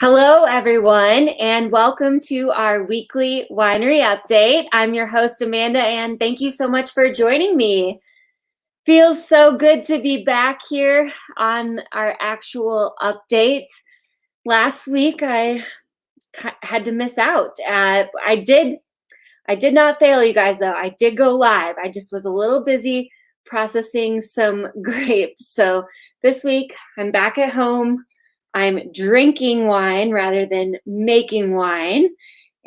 Hello, everyone, and welcome to our weekly winery update. I'm your host, Amanda, and thank you so much for joining me. Feels so good to be back here on our actual update. Last week, I had to miss out. I did not fail, you guys, though. I did go live. I just was a little busy processing some grapes. So this week, I'm back at home. I'm drinking wine rather than making wine.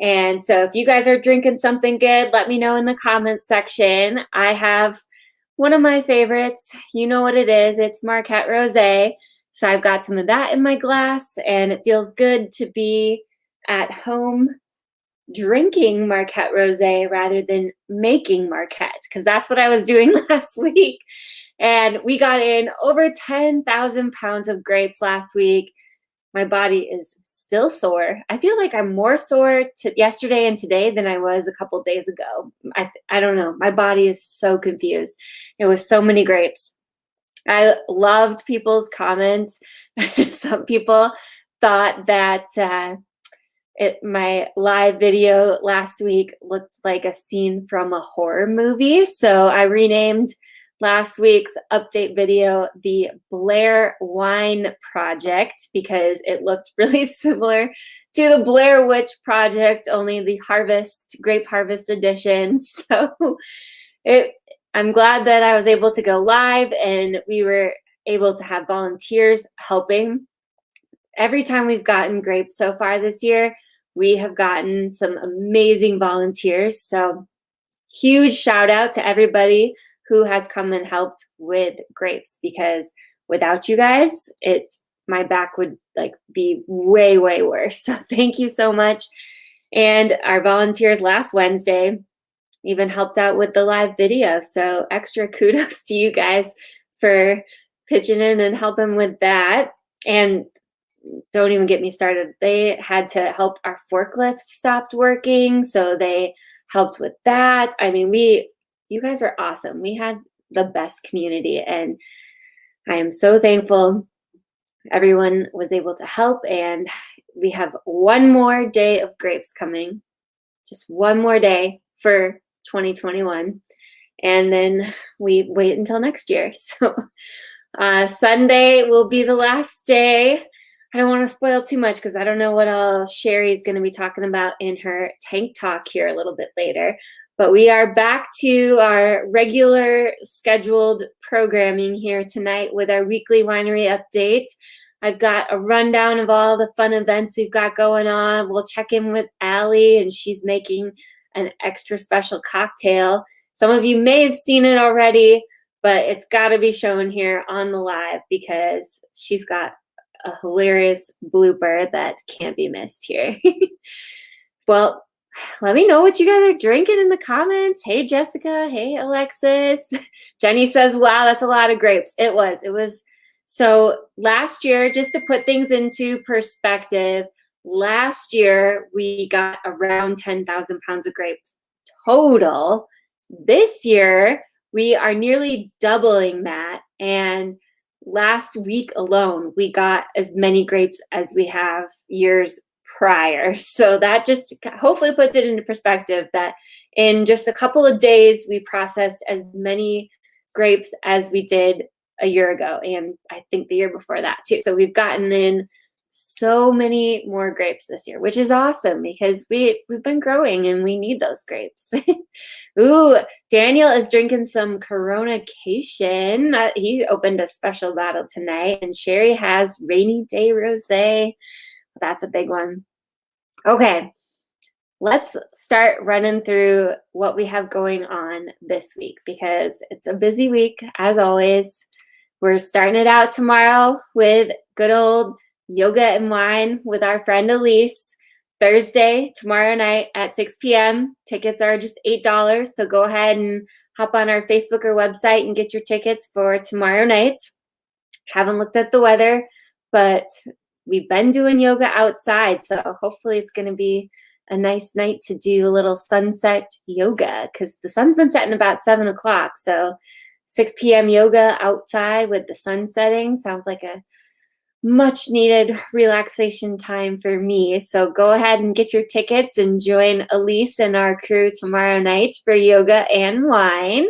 And so if you guys are drinking something good, let me know in the comments section. I have one of my favorites. You know what it is. It's Marquette Rosé. So I've got some of that in my glass, and it feels good to be at home drinking Marquette Rosé rather than making Marquette, because that's what I was doing last week. And we got in over 10,000 pounds of grapes last week. My body is still sore. I feel like I'm more sore yesterday and today than I was a couple days ago. I don't know. My body is so confused. It was so many grapes. I loved people's comments. Some people thought that my live video last week looked like a scene from a horror movie. So I renamed last week's update video the Blair Wine Project because it looked really similar to the Blair Witch Project, only the grape harvest edition. So I'm glad that I was able to go live and we were able to have volunteers helping. Every time we've gotten grapes so far this year, we have gotten some amazing volunteers. So huge shout out to everybody who has come and helped with grapes, because without you guys, my back would be way, way worse. So thank you so much. And our volunteers last Wednesday even helped out with the live video. So extra kudos to you guys for pitching in and helping with that. And don't even get me started. They had to help our forklift stopped working, so they helped with that. I mean, you guys are awesome. We had the best community, and I am so thankful everyone was able to help. And we have one more day of grapes coming, just one more day for 2021. And then we wait until next year. So Sunday will be the last day. I don't want to spoil too much because I don't know what all Sherry's going to be talking about in her tank talk here a little bit later. But we are back to our regular scheduled programming here tonight with our weekly winery update. I've got a rundown of all the fun events we've got going on. We'll check in with Allie, and she's making an extra special cocktail. Some of you may have seen it already, but it's got to be shown here on the live because she's got a hilarious blooper that can't be missed here. Well, let me know what you guys are drinking in the comments. Hey, Jessica. Hey, Alexis. Jenny says, wow, that's a lot of grapes. It was. So last year, just to put things into perspective, last year we got around 10,000 pounds of grapes total. This year, we are nearly doubling that. And last week alone, we got as many grapes as we have years prior. So that just hopefully puts it into perspective that in just a couple of days, we processed as many grapes as we did a year ago. And I think the year before that too. So we've gotten in so many more grapes this year, which is awesome because we've been growing and we need those grapes. Ooh, Daniel is drinking some Corona-cation. He opened a special bottle tonight, and Sherry has Rainy Day Rosé. That's a big one. Okay, let's start running through what we have going on this week because it's a busy week as always. We're starting it out tomorrow with good old yoga and wine with our friend Elise. Thursday, tomorrow night at 6 p.m. Tickets are just $8. So go ahead and hop on our Facebook or website and get your tickets for tomorrow night. Haven't looked at the weather, but we've been doing yoga outside. So hopefully it's going to be a nice night to do a little sunset yoga because the sun's been setting about 7 o'clock. So 6 p.m. yoga outside with the sun setting sounds like a much needed relaxation time for me. So go ahead and get your tickets and join Elise and our crew tomorrow night for yoga and wine.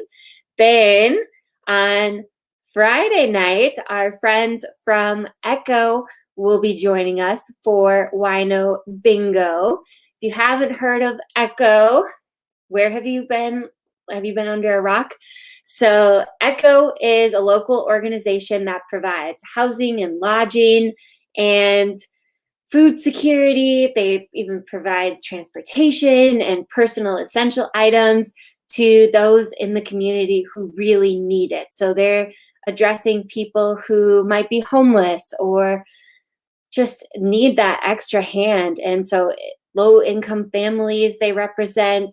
Then on Friday night, our friends from Echo will be joining us for Wino Bingo. If you haven't heard of Echo, where have you been? Have you been under a rock? So Echo is a local organization that provides housing and lodging and food security. They even provide transportation and personal essential items to those in the community who really need it. So they're addressing people who might be homeless or just need that extra hand. And so low income families they represent,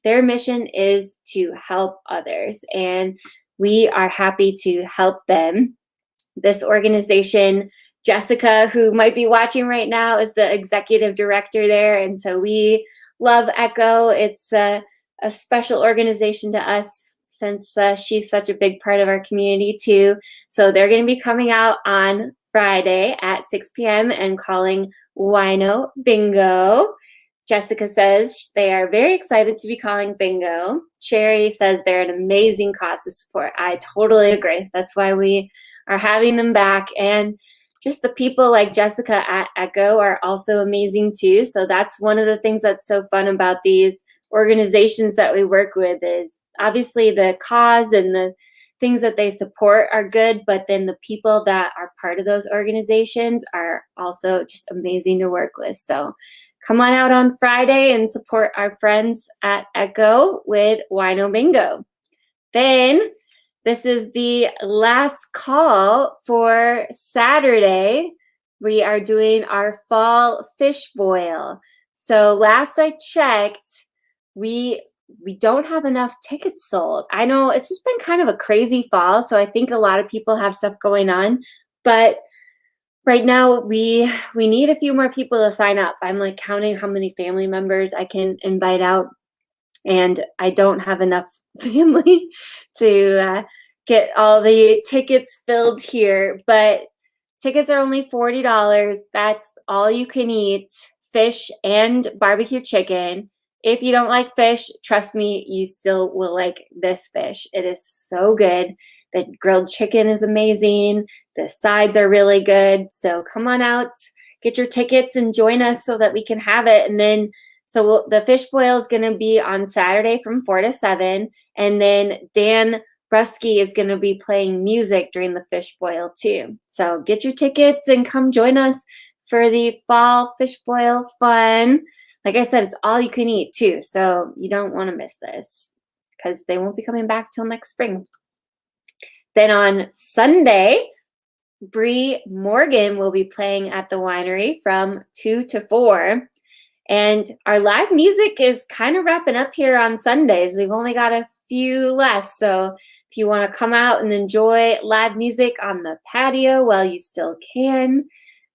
their mission is to help others, and we are happy to help them. This organization, Jessica, who might be watching right now, is the executive director there, and so we love Echo. It's a special organization to us since she's such a big part of our community too. So they're going to be coming out on Friday at 6 p.m. and calling Wino Bingo. Jessica says they are very excited to be calling bingo. Sherry says they're an amazing cause to support. I totally agree. That's why we are having them back. And just the people like Jessica at Echo are also amazing too. So that's one of the things that's so fun about these organizations that we work with is obviously the cause and the things that they support are good, but then the people that are part of those organizations are also just amazing to work with. So come on out on Friday and support our friends at Echo with Wino Bingo. Then this is the last call for Saturday. We are doing our fall fish boil. So last I checked, we don't have enough tickets sold. I know it's just been kind of a crazy fall, so I think a lot of people have stuff going on, but right now, we need a few more people to sign up. I'm like counting how many family members I can invite out, and I don't have enough family to get all the tickets filled here. But tickets are only $40. That's all you can eat, fish and barbecue chicken. If you don't like fish, trust me, you still will like this fish. It is so good. The grilled chicken is amazing. The sides are really good. So come on out, get your tickets and join us so that we can have it. And then, the fish boil is going to be on Saturday from 4 to 7. And then Dan Brusky is going to be playing music during the fish boil too. So get your tickets and come join us for the fall fish boil fun. Like I said, it's all you can eat too. So you don't want to miss this because they won't be coming back till next spring. Then on Sunday, Brie Morgan will be playing at the winery from 2 to 4. And our live music is kind of wrapping up here on Sundays. We've only got a few left. So if you want to come out and enjoy live music on the patio while you still can,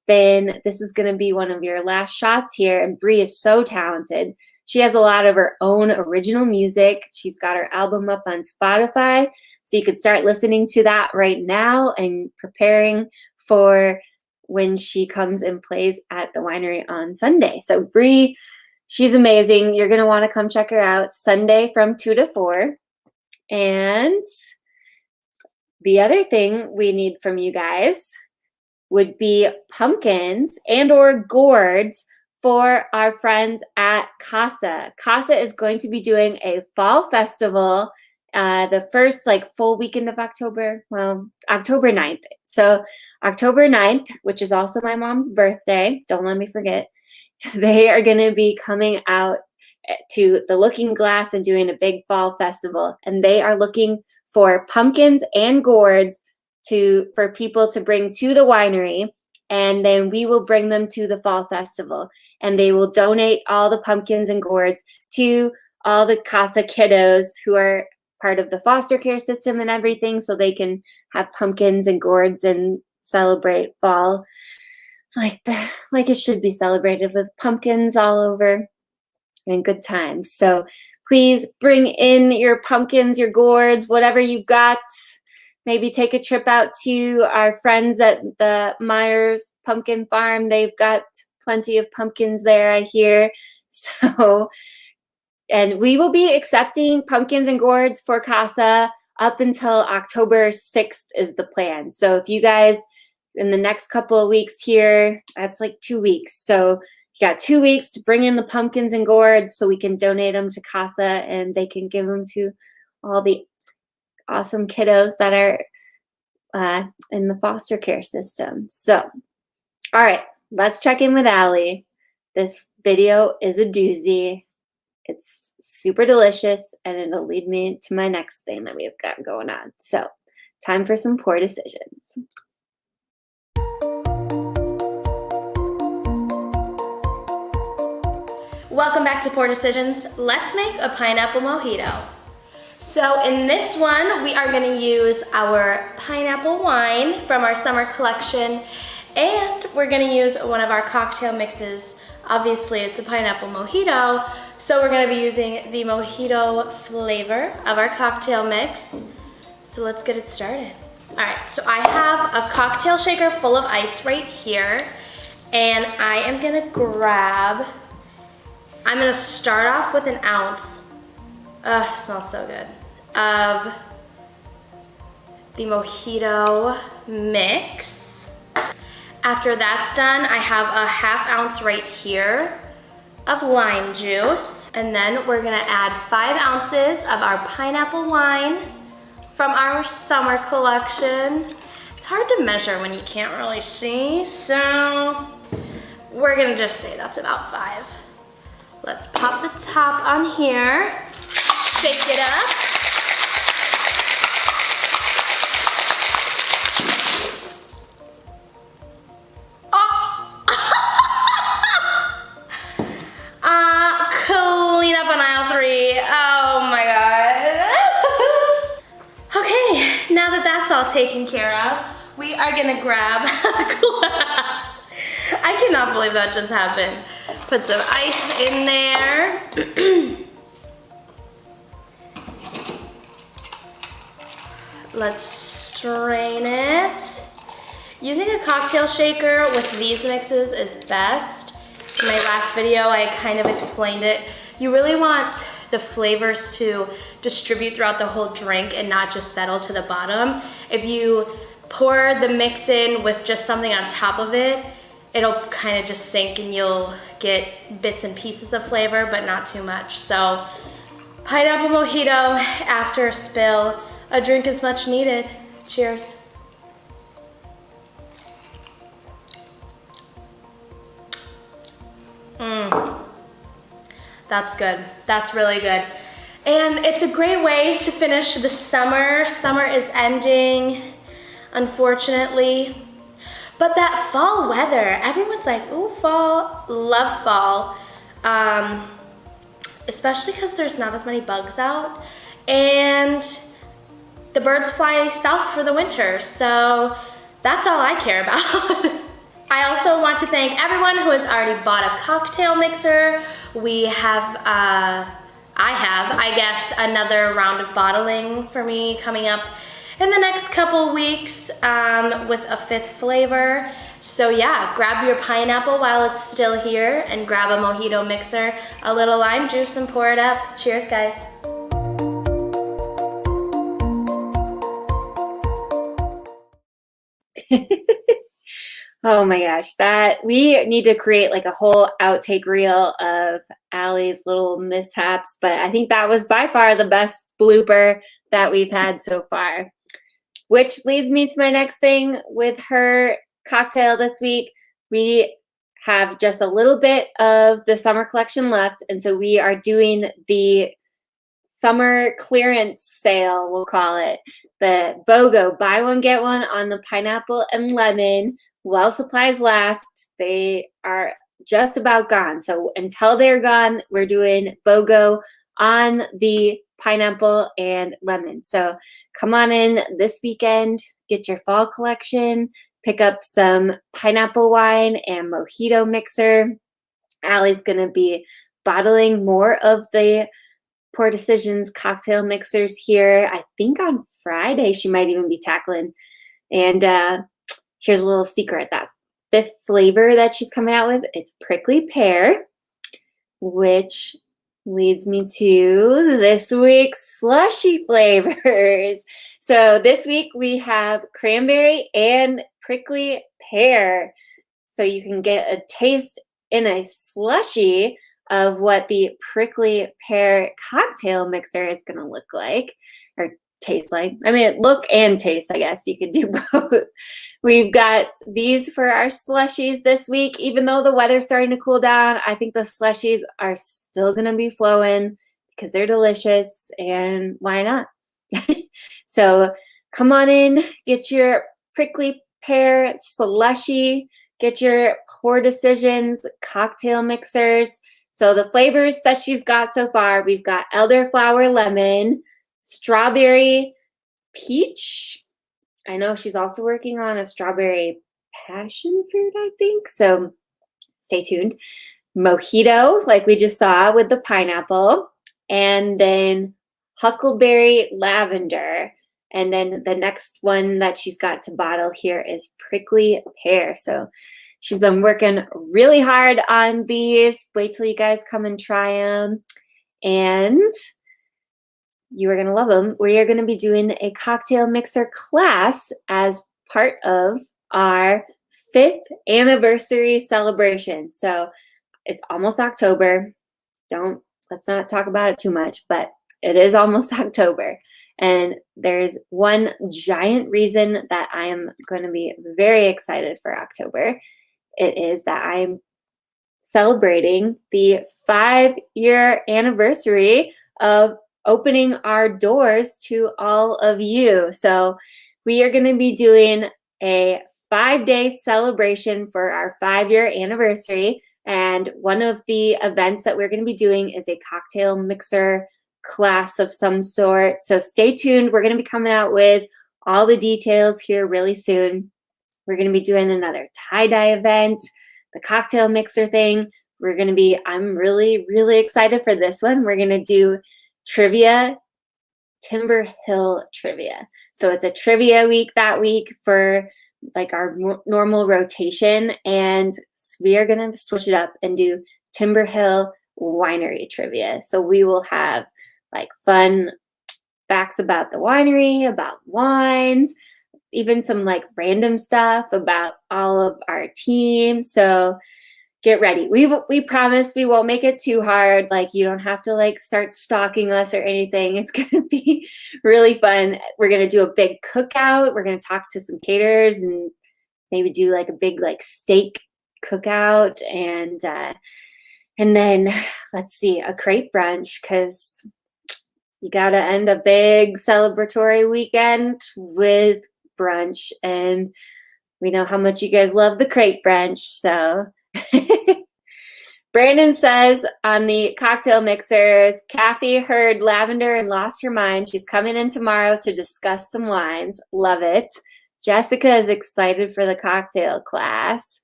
then this is going to be one of your last shots here. And Brie is so talented. She has a lot of her own original music. She's got her album up on Spotify. So you could start listening to that right now and preparing for when she comes and plays at the winery on Sunday. So Brie, she's amazing. You're going to want to come check her out Sunday from 2 to 4. And the other thing we need from you guys would be pumpkins and or gourds for our friends at Casa. Casa is going to be doing a fall festival the first full weekend of October, October 9th. So October 9th, which is also my mom's birthday, don't let me forget, they are going to be coming out to the Looking Glass and doing a big fall festival. And they are looking for pumpkins and gourds for people to bring to the winery. And then we will bring them to the fall festival. And they will donate all the pumpkins and gourds to all the Casa kiddos who are part of the foster care system and everything, so they can have pumpkins and gourds and celebrate fall like it should be celebrated, with pumpkins all over and good times. So please bring in your pumpkins, your gourds, whatever you got. maybe take a trip out to our friends at the Myers Pumpkin Farm. They've got plenty of pumpkins there, I hear. So, and we will be accepting pumpkins and gourds for Casa up until October 6th is the plan. So if you guys, in the next couple of weeks here, that's like 2 weeks. So you got 2 weeks to bring in the pumpkins and gourds so we can donate them to Casa and they can give them to all the awesome kiddos that are in the foster care system. So, all right, let's check in with Allie. This video is a doozy. It's super delicious, and it'll lead me to my next thing that we've got going on. So, time for some poor decisions. Welcome back to Poor Decisions. Let's make a pineapple mojito. So in this one, we are gonna use our pineapple wine from our summer collection, and we're gonna use one of our cocktail mixes. Obviously, it's a pineapple mojito, so we're gonna be using the mojito flavor of our cocktail mix. So let's get it started. All right, so I have a cocktail shaker full of ice right here, and I am gonna I'm gonna start off with an ounce, it smells so good, of the mojito mix. After that's done, I have a ½ ounce right here of lime juice. And then we're gonna add 5 ounces of our pineapple wine from our summer collection. It's hard to measure when you can't really see, so we're gonna just say that's about 5. Let's pop the top on here, shake it up. Clean up on aisle 3. Oh my God. Okay, now that that's all taken care of, we are gonna grab a glass. I cannot believe that just happened. Put some ice in there. Let's strain it. Using a cocktail shaker with these mixes is best. In my last video, I kind of explained it. You really want the flavors to distribute throughout the whole drink and not just settle to the bottom. If you pour the mix in with just something on top of it, it'll kind of just sink and you'll get bits and pieces of flavor, but not too much. So, pineapple mojito after a spill. A drink is much needed. Cheers. That's good. That's really good. And it's a great way to finish the summer. Summer is ending, unfortunately. But that fall weather, everyone's like, ooh, fall, love fall. Especially because there's not as many bugs out. And the birds fly south for the winter. So that's all I care about. I also want to thank everyone who has already bought a cocktail mixer. We have, I guess, another round of bottling for me coming up in the next couple weeks with a 5th flavor. So yeah, grab your pineapple while it's still here and grab a mojito mixer, a little lime juice, and pour it up. Cheers, guys. Oh my gosh, that we need to create like a whole outtake reel of Allie's little mishaps, but I think that was by far the best blooper that we've had so far. Which leads me to my next thing with her cocktail this week. We have just a little bit of the summer collection left, and so we are doing the summer clearance sale, we'll call it. The BOGO, buy one, get one on the pineapple and lemon. While supplies last, they are just about gone. So until they're gone, we're doing BOGO on the pineapple and lemon. So come on in this weekend, get your fall collection, pick up some pineapple wine and mojito mixer. Allie's going to be bottling more of the Pour Decisions cocktail mixers here. I think on Friday she might even be tackling. And here's a little secret. That 5th flavor that she's coming out with, it's prickly pear, which leads me to this week's slushy flavors. So this week we have cranberry and prickly pear. So you can get a taste in a slushy of what the prickly pear cocktail mixer is going to look like or taste like. I mean, look and taste, I guess. You could do both. We've got these for our slushies this week. Even though the weather's starting to cool down, I think the slushies are still going to be flowing because they're delicious, and why not? So come on in, get your prickly pear slushy, get your Pour Decisions cocktail mixers. So the flavors that she's got so far, we've got elderflower lemon, strawberry peach. I know she's also working on a strawberry passion fruit, I think. So stay tuned. Mojito, like we just saw with the pineapple. And then huckleberry lavender. And then the next one that she's got to bottle here is prickly pear. So she's been working really hard on these. Wait till you guys come and try them. And you are going to love them. We are going to be doing a cocktail mixer class as part of our 5th anniversary celebration. So it's almost October. Let's not talk about it too much, but it is almost October. And there's one giant reason that I am going to be very excited for October. It is that I'm celebrating the 5-year anniversary of opening our doors to all of you. So we are going to be doing a 5-day celebration for our 5-year anniversary. And one of the events that we're going to be doing is a cocktail mixer class of some sort. So stay tuned. We're going to be coming out with all the details here really soon. We're going to be doing another tie-dye event, the cocktail mixer thing. I'm really, really excited for this one. We're going to do trivia, Timber Hill trivia. So it's a trivia week that week for like our normal rotation. And we are going to switch it up and do Timber Hill Winery trivia. So we will have like fun facts about the winery, about wines, even some like random stuff about all of our teams. So get ready. We promise we won't make it too hard. Like you don't have to like start stalking us or anything. It's going to be really fun. We're going to do a big cookout. We're going to talk to some caterers and maybe do like a big like steak cookout and then let's see, a crepe brunch, because you got to end a big celebratory weekend with brunch, and we know how much you guys love the crepe brunch. So Brandon says on the cocktail mixers, Kathy heard lavender and lost her mind. She's coming in tomorrow to discuss some wines. Love it. Jessica is excited for the cocktail class.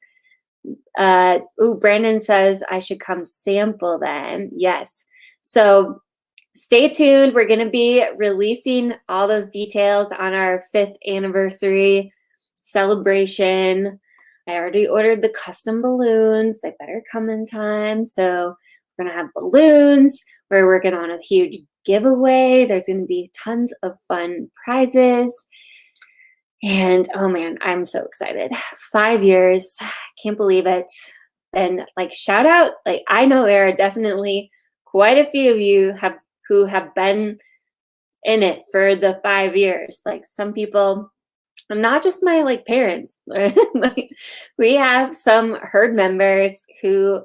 Brandon says I should come sample them. Yes. So stay tuned. We're going to be releasing all those details on our 5th anniversary celebration. I already ordered the custom balloons. They better come in time. So we're going to have balloons. We're working on a huge giveaway. There's going to be tons of fun prizes. And oh man, I'm so excited. 5 years. Can't believe it. And like shout out, like I know there are definitely quite a few of you who have been in it for the 5 years. Like some people, not just my like parents. Like, we have some herd members who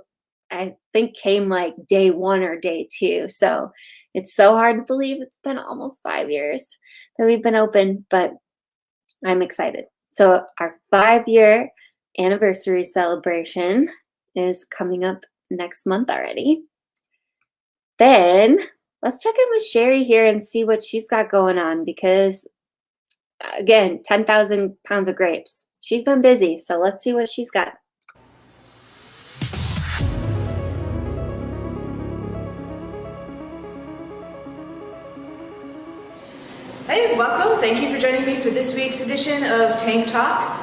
I think came like day 1 or day 2. So it's so hard to believe it's been almost 5 years that we've been open, but I'm excited. So our 5-year anniversary celebration is coming up next month already. Then let's check in with Sherry here and see what she's got going on, because again, 10,000 pounds of grapes. She's been busy, so let's see what she's got. Hey, welcome. Thank you for joining me for this week's edition of Tank Talk.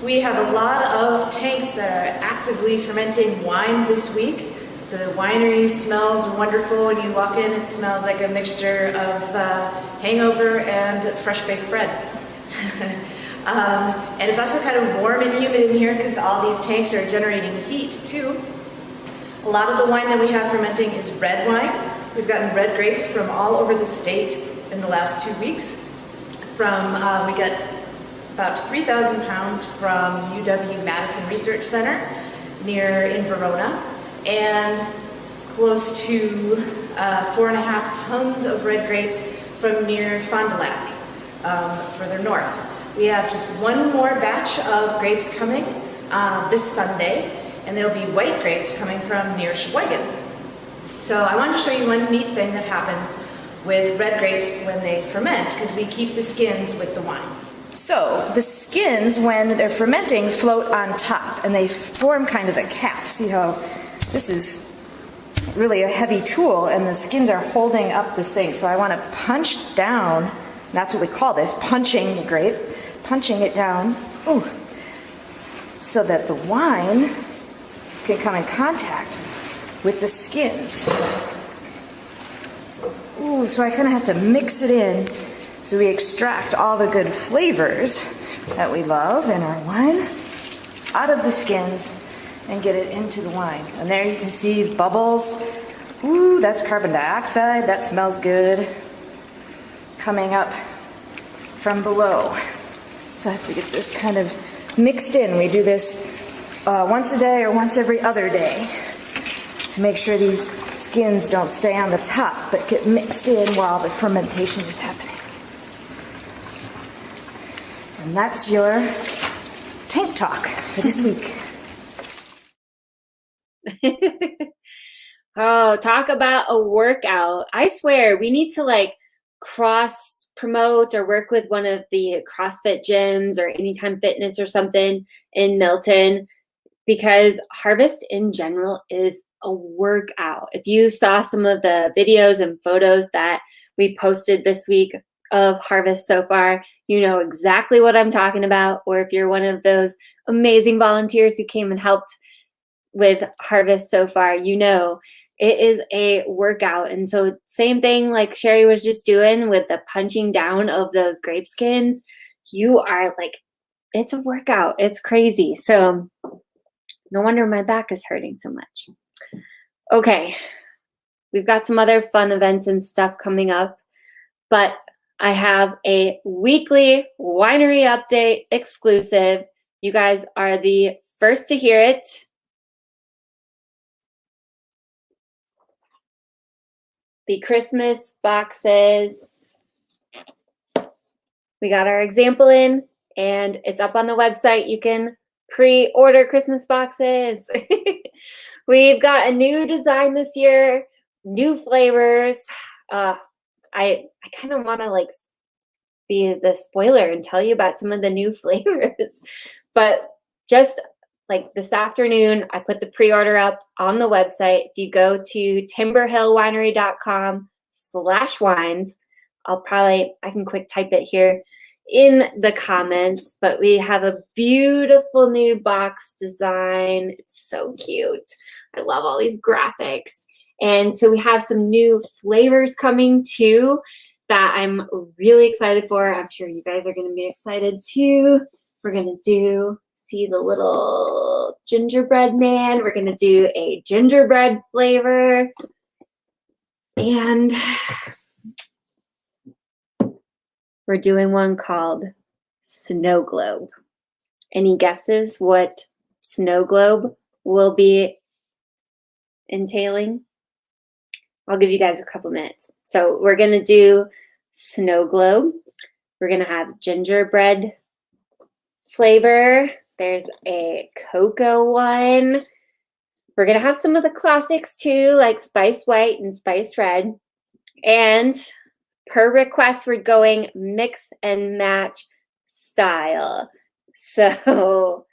We have a lot of tanks that are actively fermenting wine this week. So the winery smells wonderful when you walk in. It smells like a mixture of hangover and fresh baked bread. And it's also kind of warm and humid in here because all these tanks are generating heat too. A lot of the wine that we have fermenting is red wine. We've gotten red grapes from all over the state in the last 2 weeks. We got about 3,000 pounds from UW-Madison Research Center in Verona, and close to 4.5 tons of red grapes from near Fond du Lac, further north. We have just one more batch of grapes coming this Sunday, and there'll be white grapes coming from near Sheboygan. So I wanted to show you one neat thing that happens with red grapes when they ferment, because we keep the skins with the wine. So the skins, when they're fermenting, float on top, and they form kind of the cap. See how this is really a heavy tool, and the skins are holding up this thing. So I want to punch down, and that's what we call this, punching the grape, punching it down, so that the wine can come in contact with the skins. So I kind of have to mix it in so we extract all the good flavors that we love in our wine out of the skins and get it into the wine. And there you can see bubbles. That's carbon dioxide. That smells good. Coming up from below. So I have to get this kind of mixed in. We do this once a day or once every other day to make sure these skins don't stay on the top but get mixed in while the fermentation is happening. And that's your tank talk for this week. Oh, talk about a workout. I swear we need to cross promote or work with one of the CrossFit gyms or Anytime Fitness or something in Milton, because Harvest in general is a workout. If you saw some of the videos and photos that we posted this week of Harvest so far, you know exactly what I'm talking about. Or if you're one of those amazing volunteers who came and helped with Harvest so far, you know it is a workout. And so same thing like Sherry was just doing with the punching down of those grape skins, you are it's a workout. It's crazy. So no wonder my back is hurting so much. Okay, we've got some other fun events and stuff coming up, but I have a weekly winery update exclusive. You guys are the first to hear it. The Christmas boxes. We got our example in, and it's up on the website. You can pre-order Christmas boxes. We've got a new design this year, new flavors. I kind of want to be the spoiler and tell you about some of the new flavors, but just this afternoon, I put the pre-order up on the website. If you go to timberhillwinery.com/wines, I can quick type it here in the comments, but we have a beautiful new box design. It's so cute. I love all these graphics. And so we have some new flavors coming too that I'm really excited for. I'm sure you guys are going to be excited too. We're going to see the little gingerbread man. We're going to do a gingerbread flavor. And we're doing one called Snow Globe. Any guesses what Snow Globe will be entailing? I'll give you guys a couple minutes. So we're going to do Snow Globe. We're going to have gingerbread flavor. There's a cocoa one. We're going to have some of the classics too, like Spice White and Spice Red. And per request, we're going mix and match style. So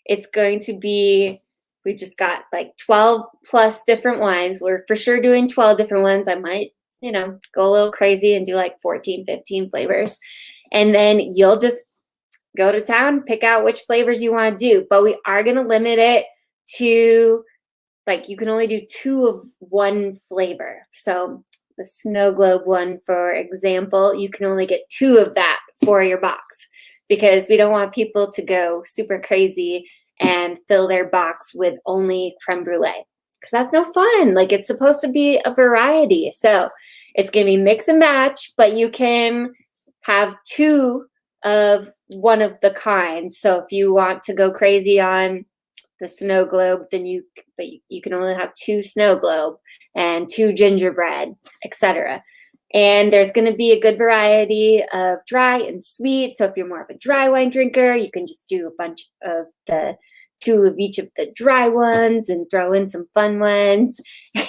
it's going to be, we've just got 12 plus different wines. We're for sure doing 12 different ones. I might go a little crazy and do like 14, 15 flavors. And then you'll just go to town, pick out which flavors you want to do. But we are going to limit it to, like, you can only do 2 of one flavor. So the snow globe one, for example, you can only get 2 of that for your box, because we don't want people to go super crazy and fill their box with only creme brulee, because that's no fun. Like, it's supposed to be a variety. So it's going to be mix and match, but you can have 2 of one of the kinds. So if you want to go crazy on the snow globe, then you can only have 2 snow globe and 2 gingerbread, etc. And there's going to be a good variety of dry and sweet. So if you're more of a dry wine drinker, you can just do a bunch of the 2 of each of the dry ones and throw in some fun ones.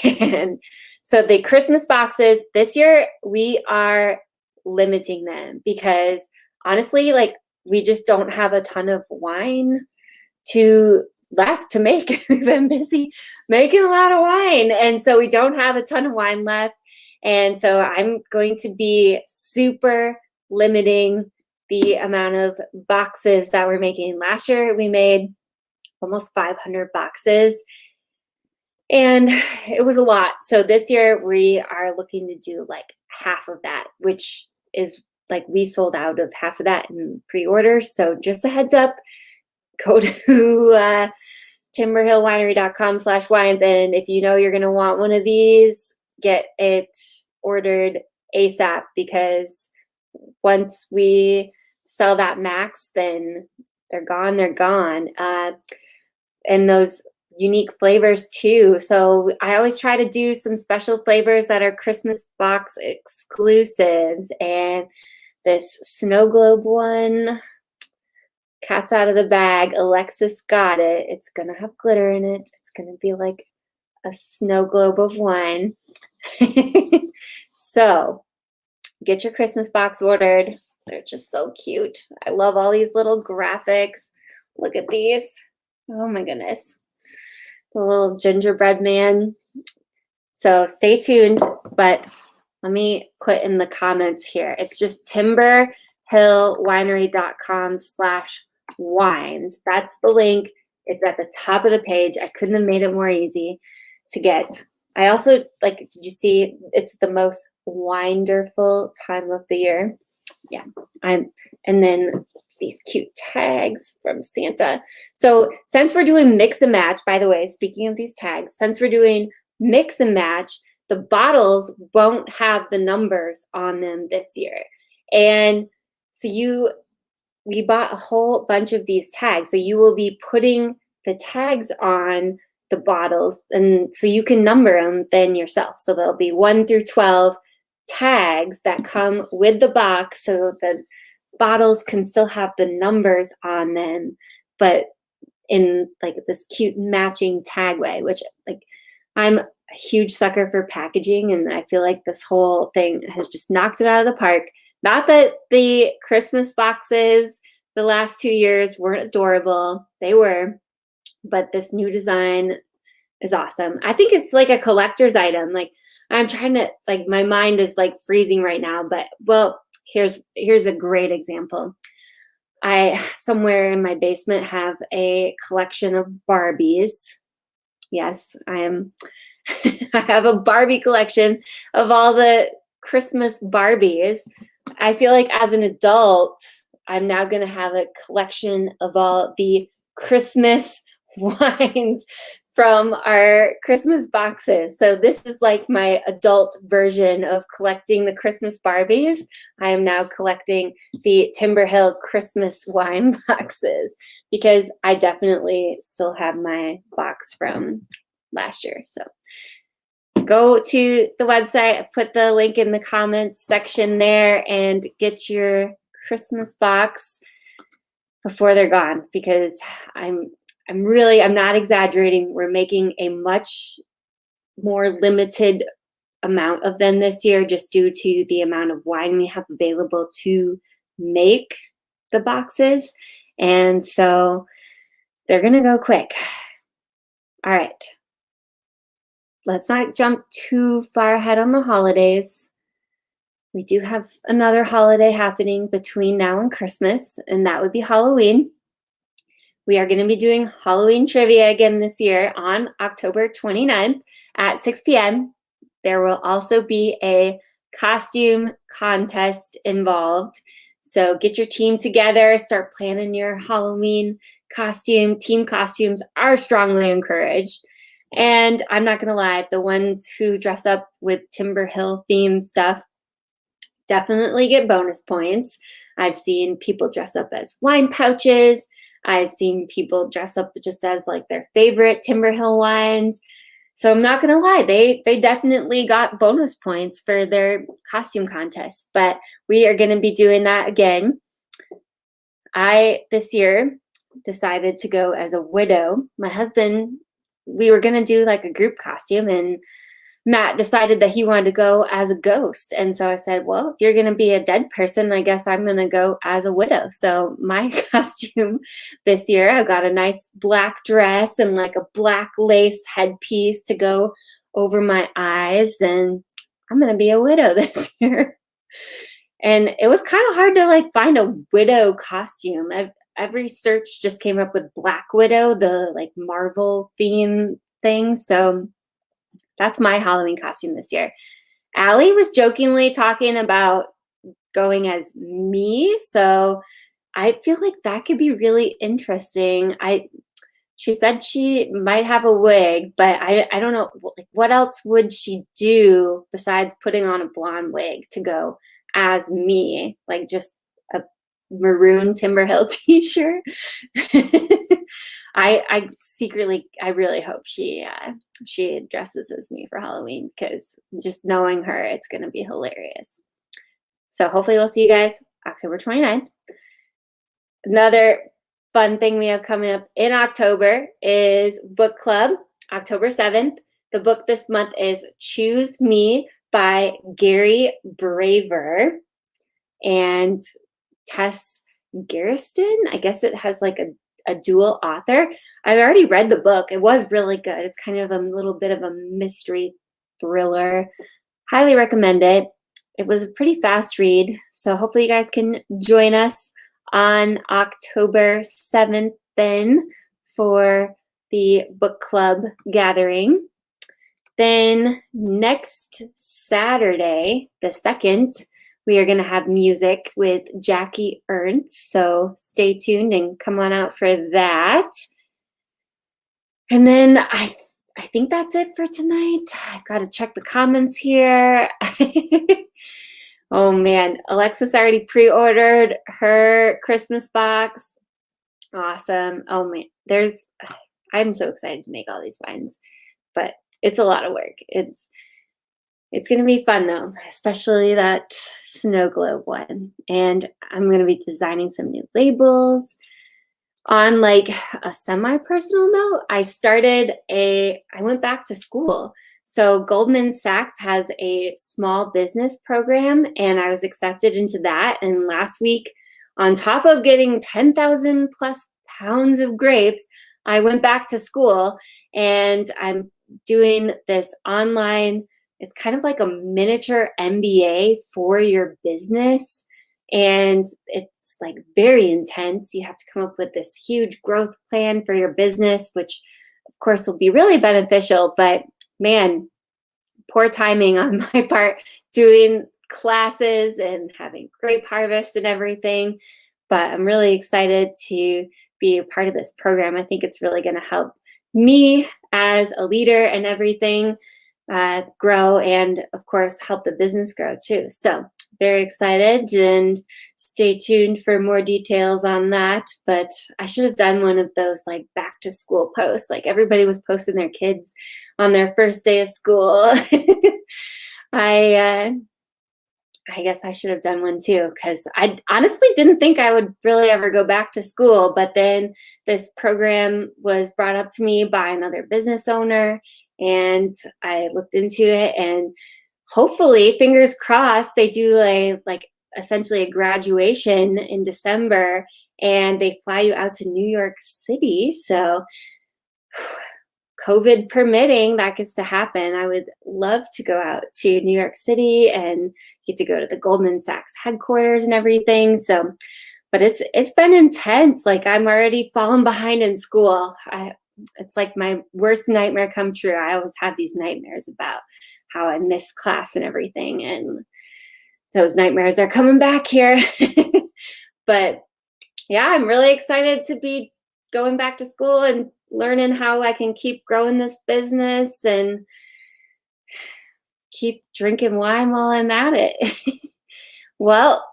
And so the Christmas boxes this year, we are limiting them because honestly, like, we just don't have a ton of wine left to make. We've been busy making a lot of wine, and so we don't have a ton of wine left. And so I'm going to be super limiting the amount of boxes that we're making. Last year we made almost 500 boxes, and it was a lot. So this year we are looking to do like half of that, which is like, we sold out of half of that in pre-orders. So just a heads up, go to timberhillwinery.com/wines. And if you know you're going to want one of these, get it ordered ASAP, because once we sell that max, then they're gone, they're gone. And those unique flavors too. So I always try to do some special flavors that are Christmas box exclusives. And this snow globe one, cat's out of the bag. Alexis got it. It's going to have glitter in it. It's going to be like a snow globe of wine. So get your Christmas box ordered. They're just so cute. I love all these little graphics. Look at these. Oh my goodness. The little gingerbread man. So stay tuned, but let me put in the comments here. It's just timberhillwinery.com/wines. That's the link. It's at the top of the page. I couldn't have made it more easy to get. I also, like, did you see, it's the most wonderful time of the year. Yeah. And then these cute tags from Santa. So since we're doing mix and match, by the way, speaking of these tags, since we're doing mix and match, the bottles won't have the numbers on them this year. And so we bought a whole bunch of these tags. So you will be putting the tags on the bottles, and so you can number them then yourself. So there'll be 1 through 12 tags that come with the box, so the bottles can still have the numbers on them, but in like this cute matching tag way, which, like, I'm a huge sucker for packaging, and I feel like this whole thing has just knocked it out of the park. Not that the Christmas boxes the last 2 years weren't adorable. They were, but this new design is awesome. I think it's like a collector's item. Like, I'm trying to, like, my mind is like freezing right now, but well, here's a great example. I, somewhere in my basement, have a collection of Barbies. Yes, I have a Barbie collection of all the Christmas Barbies. I feel like as an adult, I'm now going to have a collection of all the Christmas wines from our Christmas boxes. So this is like my adult version of collecting the Christmas Barbies. I am now collecting the Timber Hill Christmas wine boxes, because I definitely still have my box from last year. So go to the website. I put the link in the comments section there, and get your Christmas box before they're gone, because I'm not exaggerating. We're making a much more limited amount of them this year, just due to the amount of wine we have available to make the boxes. And so they're going to go quick. All right. let's not jump too far ahead on the holidays. We do have another holiday happening between now and Christmas, and that would be Halloween. We are going to be doing Halloween trivia again this year on October 29th at 6 p.m. There will also be a costume contest involved. So get your team together, start planning your Halloween costume. Team costumes are strongly encouraged. And I'm not going to lie, the ones who dress up with Timber Hill theme stuff definitely get bonus points. I've seen people dress up as wine pouches. I've seen people dress up just as like their favorite Timber Hill wines. So I'm not going to lie, they definitely got bonus points for their costume contest, but we are going to be doing that again. I, this year, decided to go as a widow. My husband, we were going to do like a group costume, and Matt decided that he wanted to go as a ghost. And so I said, well, if you're going to be a dead person, I guess I'm going to go as a widow. So my costume this year, I've got a nice black dress and like a black lace headpiece to go over my eyes. And I'm going to be a widow this year. And it was kind of hard to like find a widow costume. Every search just came up with Black Widow, the like Marvel theme thing. So that's my Halloween costume this year. Allie was jokingly talking about going as me, so I feel like that could be really interesting. She said she might have a wig, but I don't know, like, what else would she do besides putting on a blonde wig to go as me? Like just a maroon Timber Hill t-shirt. I secretly, I really hope she dresses as me for Halloween, because just knowing her, it's going to be hilarious. So hopefully we'll see you guys October 29th. Another fun thing we have coming up in October is book club, October 7th. The book this month is Choose Me by Gary Braver and Tess Garriston. I guess it has like a dual author. I've already read the book. It was really good. It's kind of a little bit of a mystery thriller. Highly recommend it. It was a pretty fast read. So hopefully you guys can join us on October 7th then for the book club gathering. Then next Saturday, the 2nd, we are going to have music with Jackie Ernst, so stay tuned and come on out for that. And then I think that's it for tonight. I've got to check the comments here. Oh man, Alexis already pre-ordered her Christmas box. Awesome. Oh man, I'm so excited to make all these wines, but it's a lot of work. It's going to be fun though, especially that snow globe one. And I'm going to be designing some new labels. On like a semi-personal note, I went back to school. So Goldman Sachs has a small business program, and I was accepted into that. And last week, on top of getting 10,000 plus pounds of grapes, I went back to school, and I'm doing this online. It's kind of like a miniature MBA for your business. And it's like very intense. You have to come up with this huge growth plan for your business, which of course will be really beneficial. But man, poor timing on my part doing classes and having grape harvest and everything. But I'm really excited to be a part of this program. I think it's really going to help me as a leader and everything grow, and of course help the business grow too. So very excited, and stay tuned for more details on that. But I should have done one of those like back to school posts. Like everybody was posting their kids on their first day of school. I guess I should have done one too, because I honestly didn't think I would really ever go back to school. But then this program was brought up to me by another business owner, and I looked into it, and hopefully, fingers crossed, they do essentially a graduation in December, and they fly you out to New York City. So COVID permitting, that gets to happen, I would love to go out to New York City and get to go to the Goldman Sachs headquarters and everything. So, but it's been intense. Like, I'm already falling behind in school. It's like my worst nightmare come true. I always have these nightmares about how I miss class and everything, and those nightmares are coming back here. But yeah, I'm really excited to be going back to school and learning how I can keep growing this business and keep drinking wine while I'm at it. Well,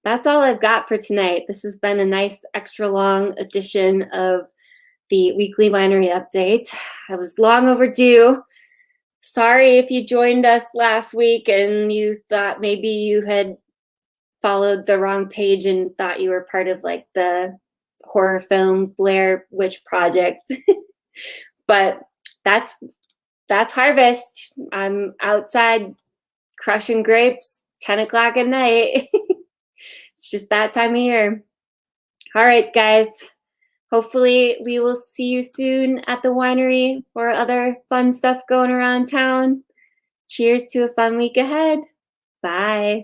that's all I've got for tonight. This has been a nice extra long edition of the weekly winery update. I was long overdue. Sorry if you joined us last week and you thought maybe you had followed the wrong page and thought you were part of like the horror film Blair Witch Project. But that's harvest. I'm outside crushing grapes 10 o'clock at night. It's just that time of year. All right, guys. Hopefully we will see you soon at the winery or other fun stuff going around town. Cheers to a fun week ahead. Bye.